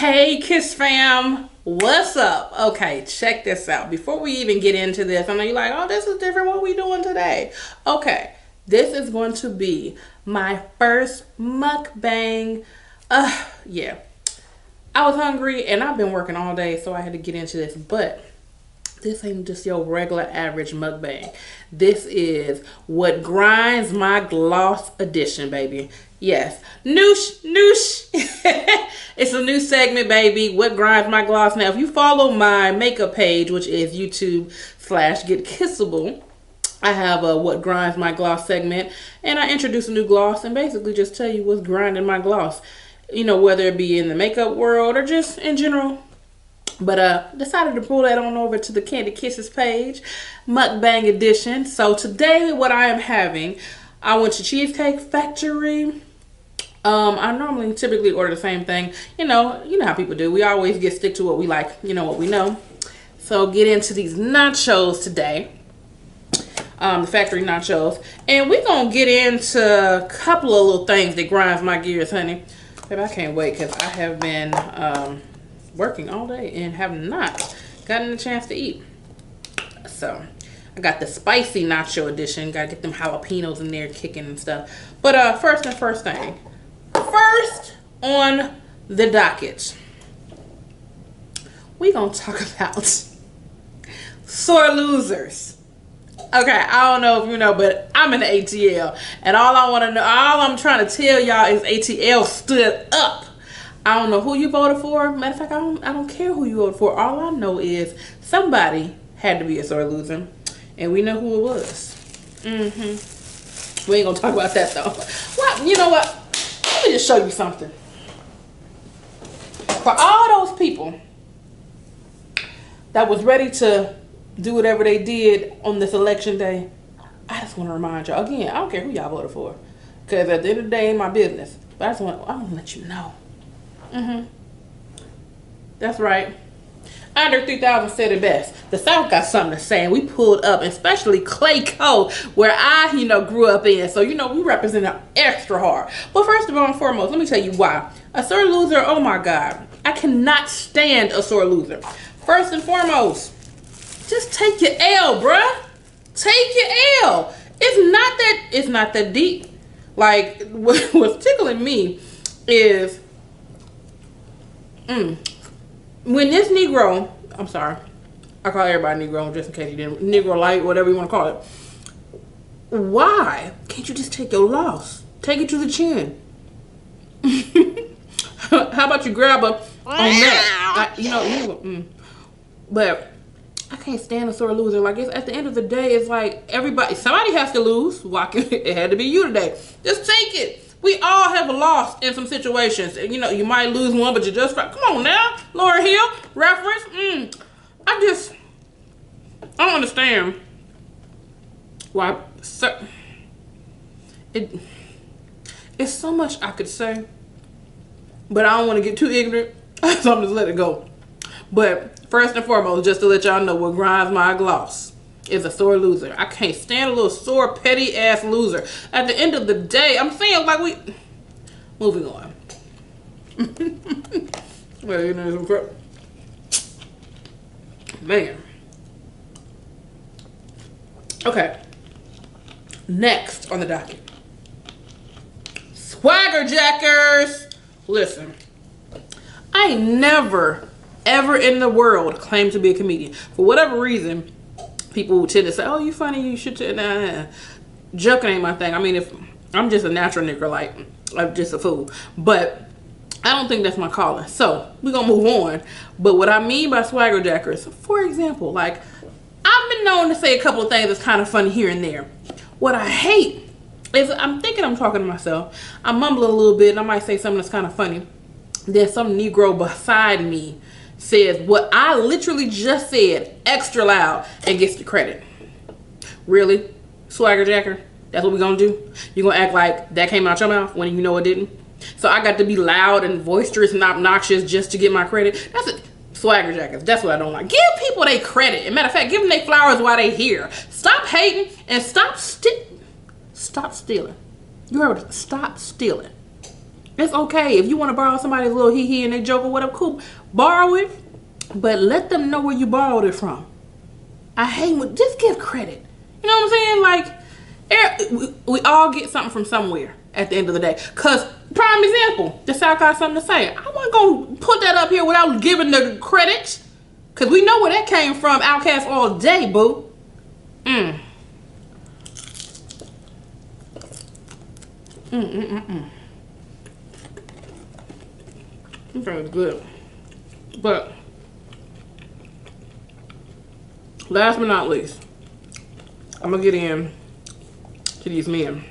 Hey Kiss fam, what's up? Okay, check this out. Before we even get into this, I know you're like, oh, this is different. What are we doing today? Okay, this is going to be my first mukbang. Yeah, I was hungry and I've been working all day, so I had to get into this, but this ain't just your regular average mukbang. This is what grinds my gloss edition, baby. Yes, noosh. It's a new segment, baby. What grinds my gloss. Now, if you follow my makeup page, which is YouTube/GetKissable, I have a what grinds my gloss segment, and I introduce a new gloss and basically just tell you what's grinding my gloss. You know, whether it be in the makeup world or just in general. But decided to pull that on over to the Kandid Kisses page, mukbang edition. So today, what I am having, I went to Cheesecake Factory. I typically order the same thing. You know how people do. We always stick to what we like. You know what we know. So get into these nachos today. The factory nachos, and we're gonna get into a couple of little things that grinds my gears, honey. Baby, I can't wait because I have been working all day and have not gotten a chance to eat. So I got the spicy nacho edition. Gotta get them jalapenos in there kicking and stuff. But first on the docket, we gonna talk about sore losers. Okay, I don't know if you know, but I'm in the ATL, and all I'm trying to tell y'all is ATL stood up. I don't know who you voted for. Matter of fact, I don't care who you voted for. All I know is somebody had to be a sore loser, and we know who it was. We ain't gonna talk about that though. Well, you know what? Let me just show you something. For all those people that was ready to do whatever they did on this election day, I just want to remind y'all again. I don't care who y'all voted for, because at the end of the day, ain't my business. But I want to let you know. That's right. Andre 3000 said it best. The South got something to say, and we pulled up, especially Clay Co, where I, grew up in. So, we represent it extra hard. But first of all and foremost, let me tell you why. A sore loser, oh my God. I cannot stand a sore loser. First and foremost, just take your L, bruh. Take your L. It's not that deep. Like, what's tickling me is when this Negro, I'm sorry, I call everybody Negro just in case you didn't, Negro light, whatever you want to call it. Why can't you just take your loss? Take it to the chin. How about you grab her on that? But I can't stand a sore loser. Like, it's at the end of the day, it's like somebody has to lose. It had to be you today. Just take it. We all have lost in some situations. You might lose one, but you just come on now. Lauryn Hill reference. I don't understand why. It's so much I could say, but I don't want to get too ignorant, so I'm just let it go. But first and foremost, just to let y'all know, what grinds my gloss is a sore loser. I can't stand a little sore, petty ass loser. At the end of the day, I'm saying, like, moving on. Well, man. Okay. Next on the docket, swagger jackers. Listen, I ain't never ever in the world claimed to be a comedian. For whatever reason, people tend to say, oh, you funny, you should. Nah. Joking ain't my thing. I mean, if I'm just a natural nigga, like, I'm just a fool. But I don't think that's my calling. So we're gonna move on. But what I mean by swagger jackers, for example, like, I've been known to say a couple of things that's kind of funny here and there. What I hate is I'm thinking I'm talking to myself. I'm mumbling a little bit and I might say something that's kind of funny. Then some Negro beside me says what I literally just said extra loud and gets the credit. Really? Swagger jacker? That's what we're gonna do? You're gonna act like that came out your mouth when you know it didn't? So I got to be loud and boisterous and obnoxious just to get my credit? That's it. Swagger jackers. That's what I don't like. Give people their credit. And matter of fact, give them their flowers while they here. Stop hating and stop stealing. You heard what? Stop stealing. It's okay. If you want to borrow somebody's little hee-hee and they joke or whatever, cool. Borrow it, but let them know where you borrowed it from. I hate when, just give credit. You know what I'm saying? Like, we all get something from somewhere at the end of the day. Because, prime example, the South got something to say. I wasn't going to put that up here without giving the credit. Because we know where that came from. Outcast all day, boo. Okay, good. But last but not least, I'm gonna get in to these men.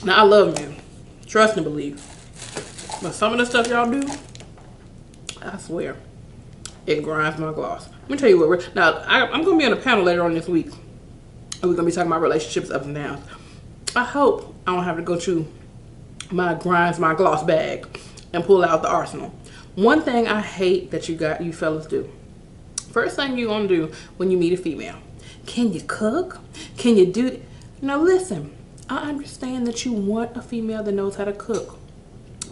Now I love men, trust and believe, but some of the stuff y'all do, I swear, it grinds my gloss. Let me tell you what. Now I'm gonna be on a panel later on this week, and we're gonna be talking about relationships ups and downs. I hope I don't have to go to my grinds my gloss bag and pull out the arsenal. One thing I hate that you fellas do. First thing you're gonna do when you meet a female, can you cook? Can you do it? Now listen, I understand that you want a female that knows how to cook,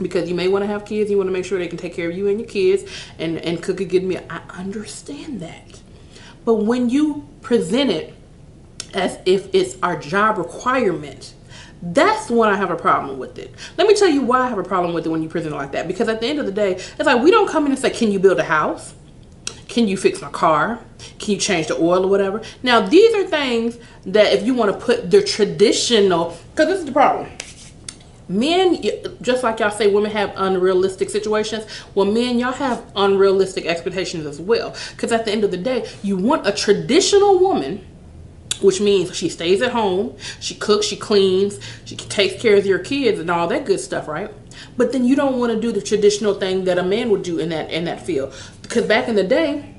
because you may want to have kids, you want to make sure they can take care of you and your kids and cook a good meal. I understand that. But when you present it as if it's our job requirement, that's when I have a problem with it. Let me tell you why I have a problem with it when you present it like that. Because at the end of the day, it's like we don't come in and say, can you build a house? Can you fix my car? Can you change the oil or whatever? Now, these are things that if you want to put the traditional, because this is the problem. Men, just like y'all say women have unrealistic situations, well, men, y'all have unrealistic expectations as well. Because at the end of the day, you want a traditional woman, which means she stays at home, she cooks, she cleans, she takes care of your kids and all that good stuff, right? But then you don't want to do the traditional thing that a man would do in that field. Because back in the day,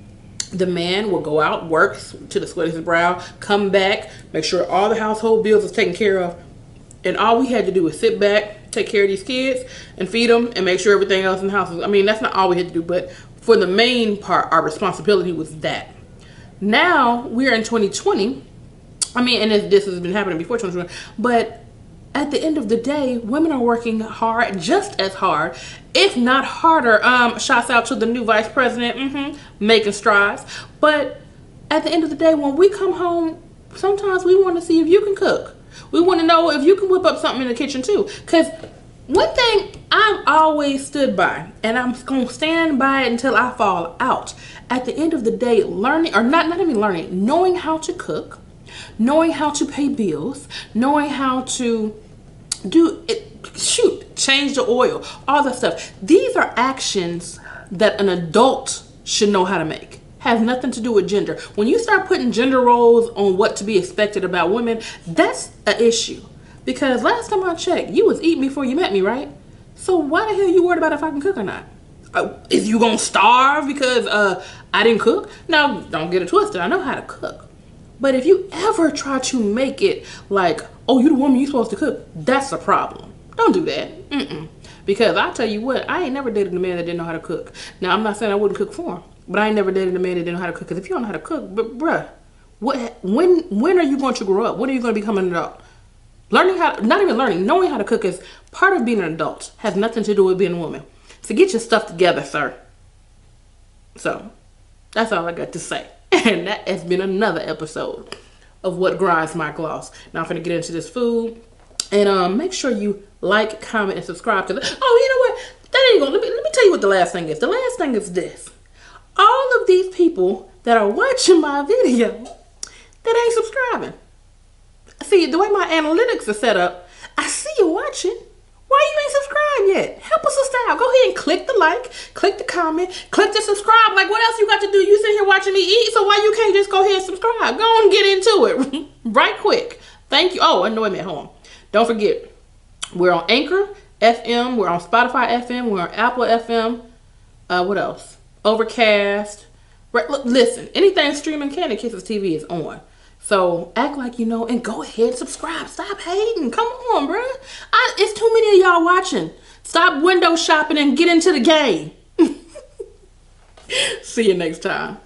the man will go out, work to the sweat of his brow, come back, make sure all the household bills is taken care of, and all we had to do was sit back, take care of these kids, and feed them, and make sure everything else in the house was, I mean, that's not all we had to do, but for the main part, our responsibility was that. Now, we're in 2020, I mean, and this has been happening before 2020, but at the end of the day, women are working hard, just as hard, if not harder. Shouts out to the new vice president, making strides. But at the end of the day, when we come home, sometimes we want to see if you can cook. We want to know if you can whip up something in the kitchen too. Because one thing I've always stood by, and I'm going to stand by it until I fall out. At the end of the day, learning, or not even learning, knowing how to cook, knowing how to pay bills, knowing how to do it, change the oil, all that stuff. These are actions that an adult should know how to make. Has nothing to do with gender. When you start putting gender roles on what to be expected about women, that's an issue. Because last time I checked, you was eating before you met me, right? So why the hell are you worried about if I can cook or not? Is you gonna starve because I didn't cook? Now, don't get it twisted. I know how to cook. But if you ever try to make it like, oh, you're the woman, you're supposed to cook, that's a problem. Don't do that. Because I tell you what, I ain't never dated a man that didn't know how to cook. Now, I'm not saying I wouldn't cook for him, but I ain't never dated a man that didn't know how to cook. Because if you don't know how to cook, but bruh, when are you going to grow up? When are you going to become an adult? Learning how, not even learning, knowing how to cook is part of being an adult. Has nothing to do with being a woman. So get your stuff together, sir. So, that's all I got to say. And that has been another episode of What Grinds My Gloss. Now I'm going to get into this food. And make sure you like, comment, and subscribe to this. Oh, you know what? That ain't gonna, let me tell you what the last thing is. The last thing is this. All of these people that are watching my video that ain't subscribing. See, the way my analytics are set up, I see you watching. Why you ain't subscribed yet? Help us out. Go ahead and click the like, click the comment, click the subscribe. Like, what else you got to do? You sitting here watching me eat, so why you can't just go ahead and subscribe? Go on and get into it right quick. Thank you. Oh, no, wait a minute. Hold on. Don't forget, we're on Anchor FM. We're on Spotify FM. We're on Apple FM. What else? Overcast. Look, listen, anything streaming, Kandid Kisses TV is on. So act like you know and go ahead and subscribe. Stop hating. Come on, bruh. It's too many of y'all watching. Stop window shopping and get into the game. See you next time.